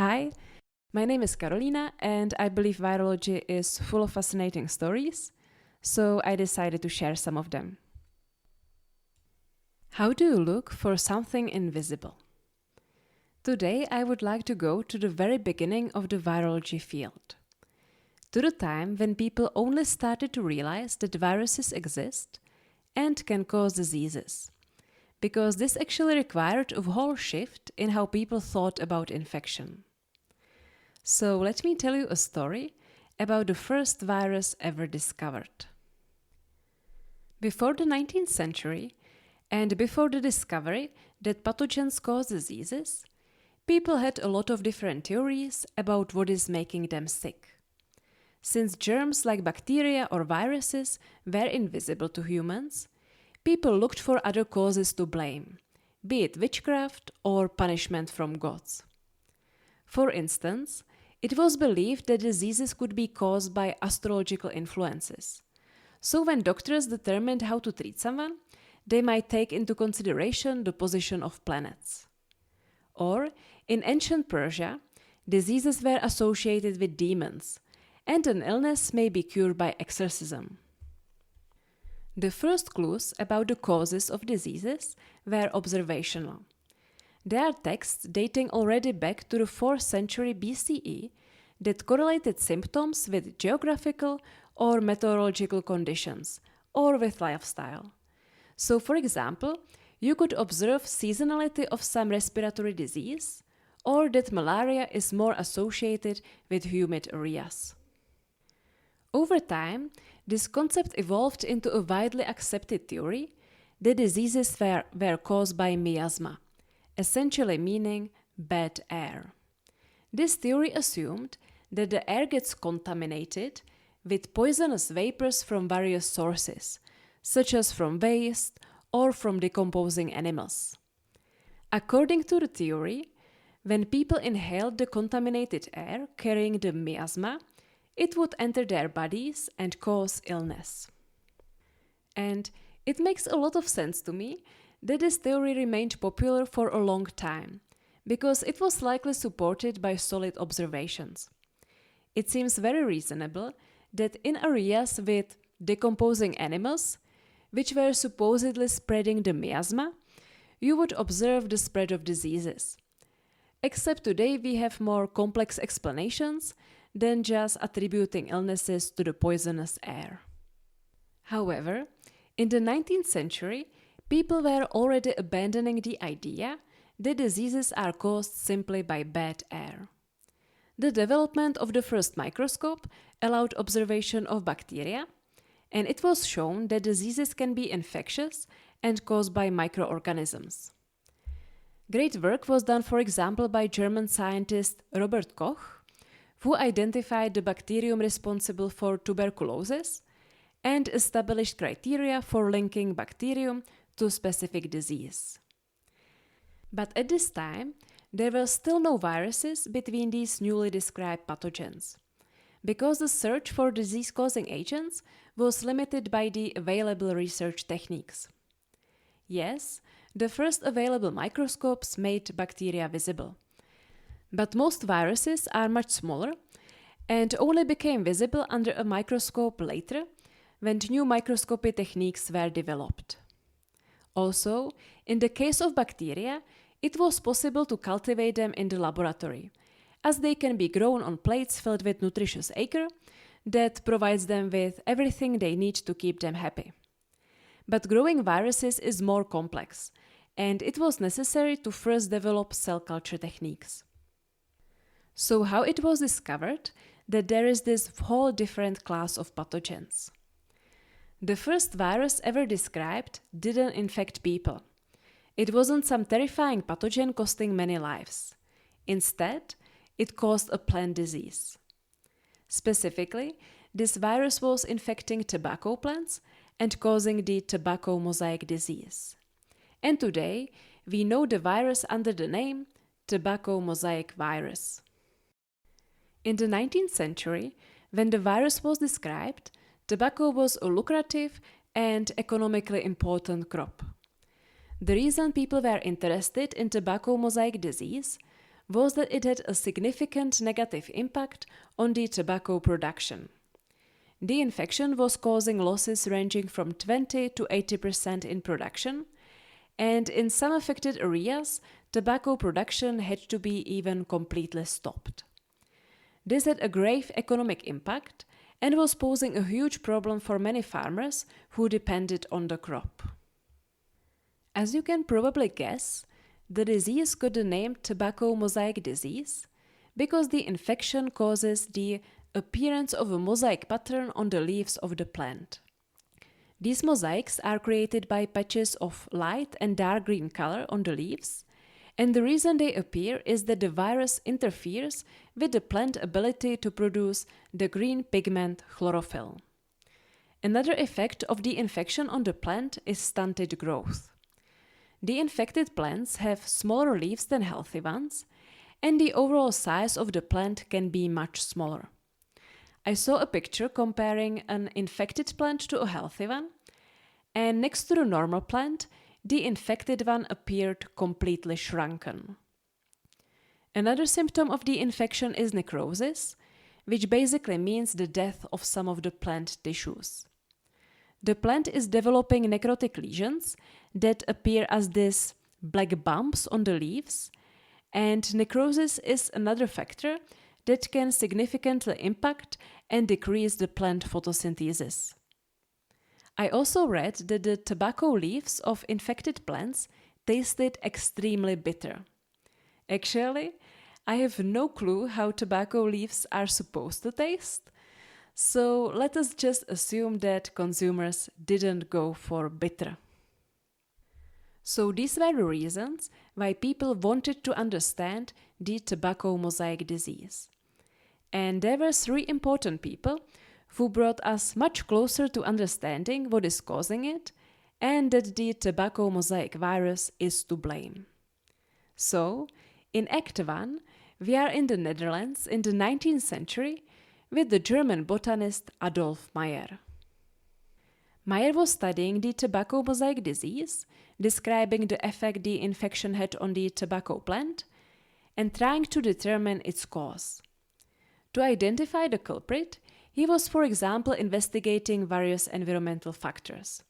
Hi, my name is Carolina, and I believe virology is full of fascinating stories, so I decided to share some of them. How do you look for something invisible? Today I would like to go to the very beginning of the virology field, to the time when people only started to realize that viruses exist and can cause diseases, because this actually required a whole shift in how people thought about infection. So let me tell you a story about the first virus ever discovered. Before the 19th century, and before the discovery that pathogens cause diseases, people had a lot of different theories about what is making them sick. Since germs like bacteria or viruses were invisible to humans, people looked for other causes to blame, be it witchcraft or punishment from gods. For instance, it was believed that diseases could be caused by astrological influences. So when doctors determined how to treat someone, they might take into consideration the position of planets. Or, in ancient Persia, diseases were associated with demons, and an illness may be cured by exorcism. The first clues about the causes of diseases were observational. There are texts dating already back to the 4th century BCE that correlated symptoms with geographical or meteorological conditions, or with lifestyle. So, for example, you could observe seasonality of some respiratory disease, or that malaria is more associated with humid areas. Over time, this concept evolved into a widely accepted theory that diseases were caused by miasma, essentially meaning bad air. This theory assumed that the air gets contaminated with poisonous vapors from various sources, such as from waste or from decomposing animals. According to the theory, when people inhaled the contaminated air carrying the miasma, it would enter their bodies and cause illness. And it makes a lot of sense to me that this theory remained popular for a long time, because it was likely supported by solid observations. It seems very reasonable that in areas with decomposing animals, which were supposedly spreading the miasma, you would observe the spread of diseases. Except today we have more complex explanations than just attributing illnesses to the poisonous air. However, in the 19th century, people were already abandoning the idea that diseases are caused simply by bad air. The development of the first microscope allowed observation of bacteria, and it was shown that diseases can be infectious and caused by microorganisms. Great work was done, for example, by German scientist Robert Koch, who identified the bacterium responsible for tuberculosis and established criteria for linking bacterium to specific disease. But at this time, there were still no viruses between these newly described pathogens, because the search for disease-causing agents was limited by the available research techniques. Yes, the first available microscopes made bacteria visible, but most viruses are much smaller and only became visible under a microscope later, when new microscopy techniques were developed. Also, in the case of bacteria, it was possible to cultivate them in the laboratory, as they can be grown on plates filled with nutritious agar that provides them with everything they need to keep them happy. But growing viruses is more complex, and it was necessary to first develop cell culture techniques. So how it was discovered that there is this whole different class of pathogens? The first virus ever described didn't infect people. It wasn't some terrifying pathogen costing many lives. Instead, it caused a plant disease. Specifically, this virus was infecting tobacco plants and causing the tobacco mosaic disease. And today, we know the virus under the name tobacco mosaic virus. In the 19th century, when the virus was described, tobacco was a lucrative and economically important crop. The reason people were interested in tobacco mosaic disease was that it had a significant negative impact on the tobacco production. The infection was causing losses ranging from 20 to 80% in production, and in some affected areas, tobacco production had to be even completely stopped. This had a grave economic impact and was posing a huge problem for many farmers who depended on the crop. As you can probably guess, the disease got the name tobacco mosaic disease because the infection causes the appearance of a mosaic pattern on the leaves of the plant. These mosaics are created by patches of light and dark green color on the leaves, and the reason they appear is that the virus interferes with the plant ability to produce the green pigment chlorophyll. Another effect of the infection on the plant is stunted growth. The infected plants have smaller leaves than healthy ones, and the overall size of the plant can be much smaller. I saw a picture comparing an infected plant to a healthy one, and next to the normal plant, the infected one appeared completely shrunken. Another symptom of the infection is necrosis, which basically means the death of some of the plant tissues. The plant is developing necrotic lesions that appear as these black bumps on the leaves, and necrosis is another factor that can significantly impact and decrease the plant photosynthesis. I also read that the tobacco leaves of infected plants tasted extremely bitter. Actually, I have no clue how tobacco leaves are supposed to taste, so let us just assume that consumers didn't go for bitter. So these were the reasons why people wanted to understand the tobacco mosaic disease. And there were three important people who brought us much closer to understanding what is causing it and that the tobacco mosaic virus is to blame. So, in Act 1, we are in the Netherlands in the 19th century with the German botanist Adolf Meyer. Meyer was studying the tobacco mosaic disease, describing the effect the infection had on the tobacco plant, and trying to determine its cause. To identify the culprit, he was, for example, investigating various environmental factors.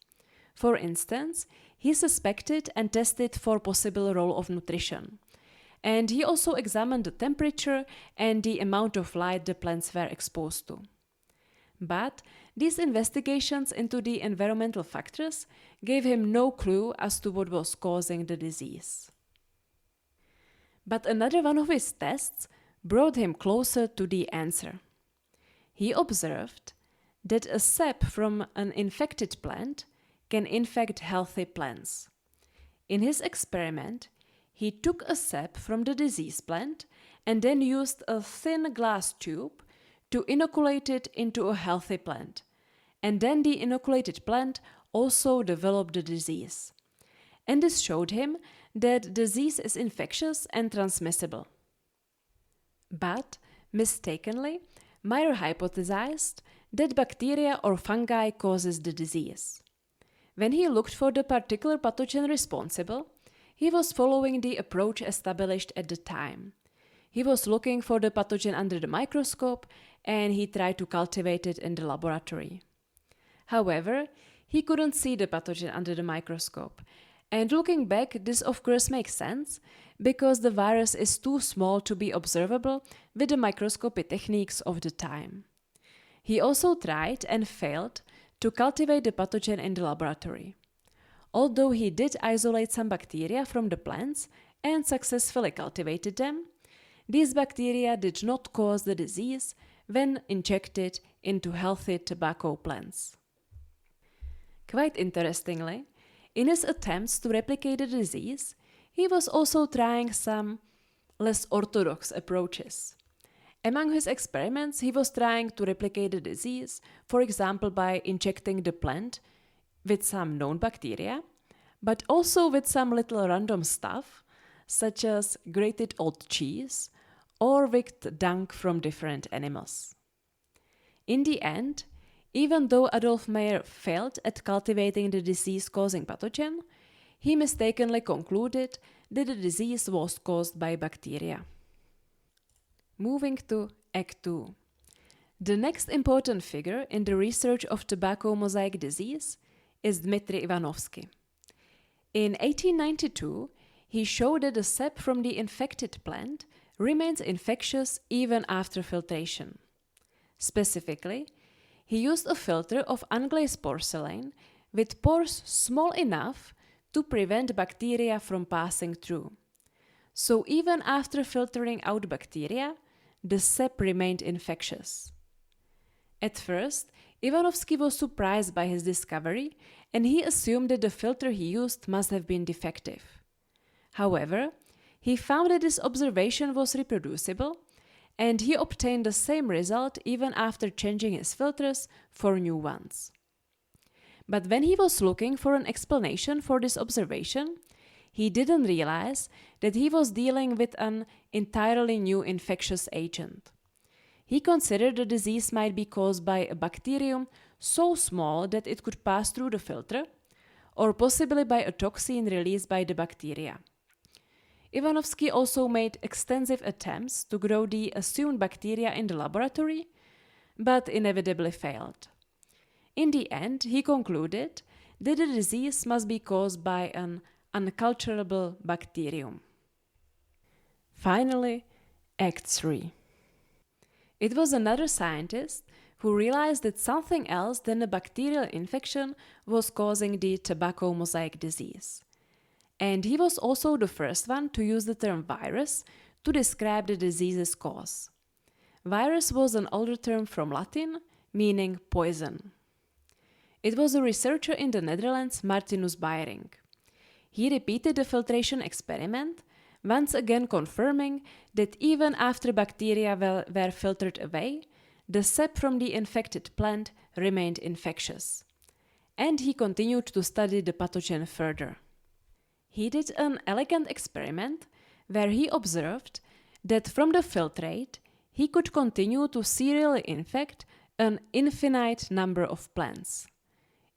For instance, he suspected and tested for possible role of nutrition. And he also examined the temperature and the amount of light the plants were exposed to. But these investigations into the environmental factors gave him no clue as to what was causing the disease. But another one of his tests brought him closer to the answer. He observed that a sap from an infected plant can infect healthy plants. In his experiment, he took a sap from the diseased plant and then used a thin glass tube to inoculate it into a healthy plant. And then the inoculated plant also developed the disease. And this showed him that disease is infectious and transmissible. But, mistakenly, Meyer hypothesized that bacteria or fungi causes the disease. When he looked for the particular pathogen responsible, he was following the approach established at the time. He was looking for the pathogen under the microscope and he tried to cultivate it in the laboratory. However, he couldn't see the pathogen under the microscope. And looking back, this of course makes sense because the virus is too small to be observable with the microscopy techniques of the time. He also tried and failed to cultivate the pathogen in the laboratory. Although he did isolate some bacteria from the plants and successfully cultivated them, these bacteria did not cause the disease when injected into healthy tobacco plants. Quite interestingly, in his attempts to replicate the disease, he was also trying some less orthodox approaches. Among his experiments, he was trying to replicate the disease, for example by injecting the plant with some known bacteria, but also with some little random stuff, such as grated old cheese or with dung from different animals. In the end, even though Adolf Meyer failed at cultivating the disease-causing pathogen, he mistakenly concluded that the disease was caused by bacteria. Moving to Act 2. The next important figure in the research of tobacco mosaic disease is Dmitry Ivanovsky. In 1892, he showed that the sap from the infected plant remains infectious even after filtration. Specifically, he used a filter of unglazed porcelain with pores small enough to prevent bacteria from passing through. So even after filtering out bacteria, the sap remained infectious. At first, Ivanovsky was surprised by his discovery and he assumed that the filter he used must have been defective. However, he found that this observation was reproducible and he obtained the same result even after changing his filters for new ones. But when he was looking for an explanation for this observation, he didn't realize that he was dealing with an entirely new infectious agent. He considered the disease might be caused by a bacterium so small that it could pass through the filter, or possibly by a toxin released by the bacteria. Ivanovsky also made extensive attempts to grow the assumed bacteria in the laboratory, but inevitably failed. In the end, he concluded that the disease must be caused by an unculturable bacterium. Finally, Act 3. It was another scientist who realized that something else than a bacterial infection was causing the tobacco mosaic disease. And he was also the first one to use the term virus to describe the disease's cause. Virus was an older term from Latin, meaning poison. It was a researcher in the Netherlands, Martinus Beyering. He repeated the filtration experiment, once again confirming that even after bacteria were filtered away, the sap from the infected plant remained infectious. And he continued to study the pathogen further. He did an elegant experiment where he observed that from the filtrate, he could continue to serially infect an infinite number of plants,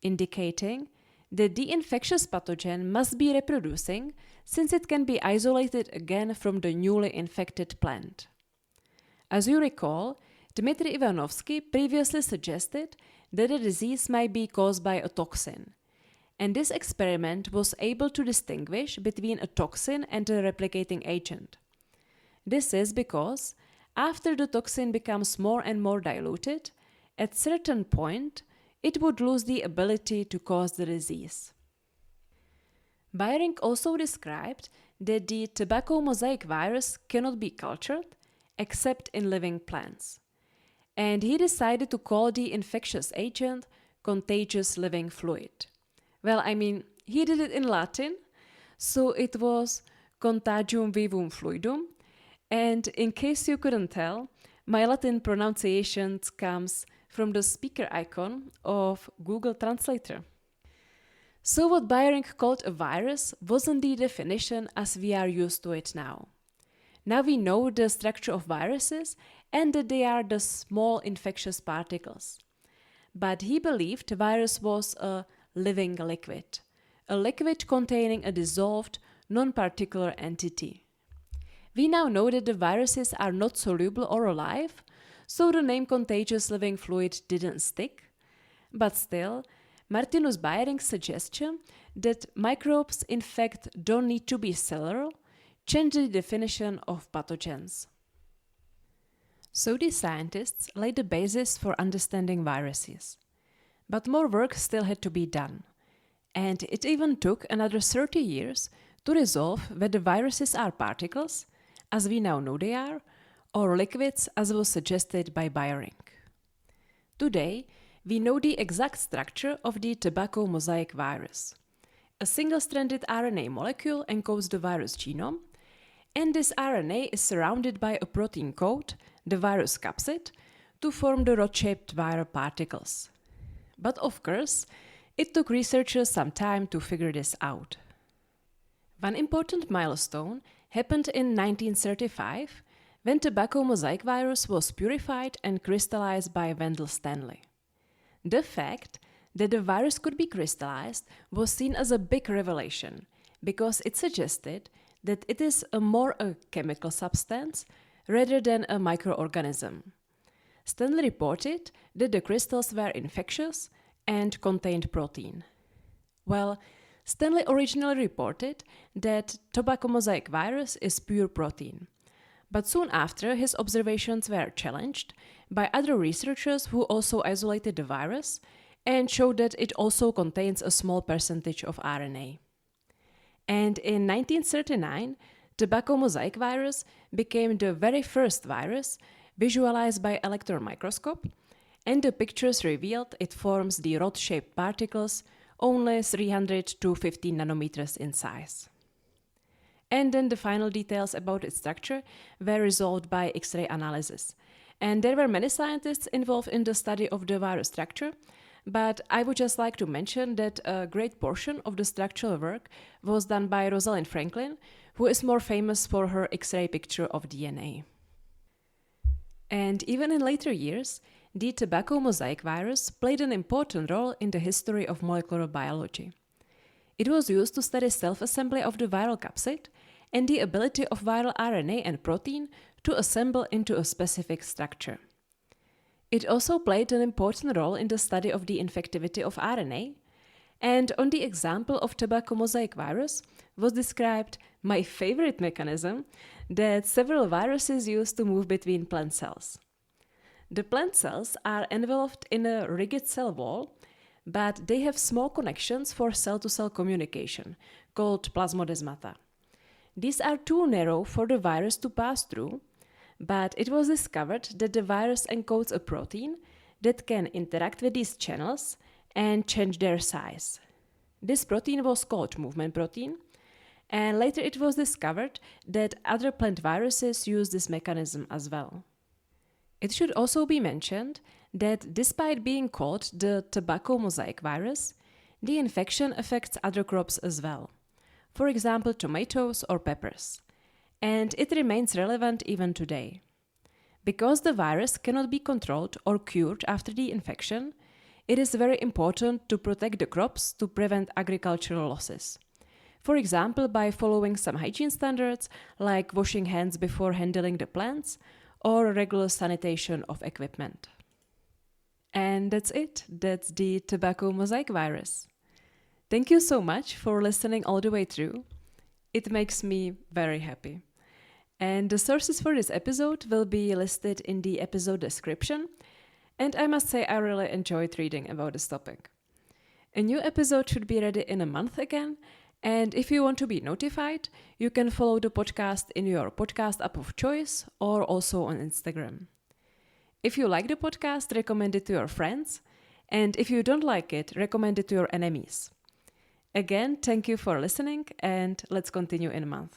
indicating that the infectious pathogen must be reproducing since it can be isolated again from the newly infected plant. As you recall, Dmitry Ivanovsky previously suggested that the disease might be caused by a toxin, and this experiment was able to distinguish between a toxin and a replicating agent. This is because after the toxin becomes more and more diluted, at a certain point, it would lose the ability to cause the disease. Beyering also described that the tobacco mosaic virus cannot be cultured except in living plants, and he decided to call the infectious agent contagious living fluid. Well, he did it in Latin, so it was contagium vivum fluidum, and in case you couldn't tell, my Latin pronunciation comes from the speaker icon of Google Translator. So what Beyering called a virus wasn't the definition as we are used to it now. Now we know the structure of viruses and that they are the small infectious particles. But he believed the virus was a living liquid, a liquid containing a dissolved, non-particular entity. We now know that the viruses are not soluble or alive, so the name contagious living fluid didn't stick. But still, Martinus Beyering's suggestion that microbes in fact don't need to be cellular changed the definition of pathogens. So these scientists laid the basis for understanding viruses. But more work still had to be done. And it even took another 30 years to resolve whether viruses are particles, as we now know they are, or liquids as was suggested by Beyering. Today, we know the exact structure of the tobacco mosaic virus. A single-stranded RNA molecule encodes the virus genome, and this RNA is surrounded by a protein coat, the virus capsid, to form the rod-shaped viral particles. But of course, it took researchers some time to figure this out. One important milestone happened in 1935 when tobacco mosaic virus was purified and crystallized by Wendell Stanley. The fact that the virus could be crystallized was seen as a big revelation because it suggested that it is more a chemical substance rather than a microorganism. Stanley reported that the crystals were infectious and contained protein. Well, Stanley originally reported that tobacco mosaic virus is pure protein. But soon after, his observations were challenged by other researchers who also isolated the virus and showed that it also contains a small percentage of RNA. And in 1939, tobacco mosaic virus became the very first virus visualized by electron microscope, and the pictures revealed it forms the rod-shaped particles only 300 to 15 nanometers in size. And then the final details about its structure were resolved by X-ray analysis. And there were many scientists involved in the study of the virus structure, but I would just like to mention that a great portion of the structural work was done by Rosalind Franklin, who is more famous for her X-ray picture of DNA. And even in later years, the tobacco mosaic virus played an important role in the history of molecular biology. It was used to study self-assembly of the viral capsid and the ability of viral RNA and protein to assemble into a specific structure. It also played an important role in the study of the infectivity of RNA, and on the example of tobacco mosaic virus was described my favorite mechanism that several viruses use to move between plant cells. The plant cells are enveloped in a rigid cell wall, but they have small connections for cell-to-cell communication, called plasmodesmata. These are too narrow for the virus to pass through, but it was discovered that the virus encodes a protein that can interact with these channels and change their size. This protein was called movement protein, and later it was discovered that other plant viruses use this mechanism as well. It should also be mentioned that despite being called the tobacco mosaic virus, the infection affects other crops as well, for example tomatoes or peppers, and it remains relevant even today. Because the virus cannot be controlled or cured after the infection, it is very important to protect the crops to prevent agricultural losses. For example, by following some hygiene standards like washing hands before handling the plants or regular sanitation of equipment. And that's it. That's the tobacco mosaic virus. Thank you so much for listening all the way through. It makes me very happy. And the sources for this episode will be listed in the episode description. And I must say I really enjoyed reading about this topic. A new episode should be ready in a month again. And if you want to be notified, you can follow the podcast in your podcast app of choice or also on Instagram. If you like the podcast, recommend it to your friends. And if you don't like it, recommend it to your enemies. Again, thank you for listening, and let's continue in a month.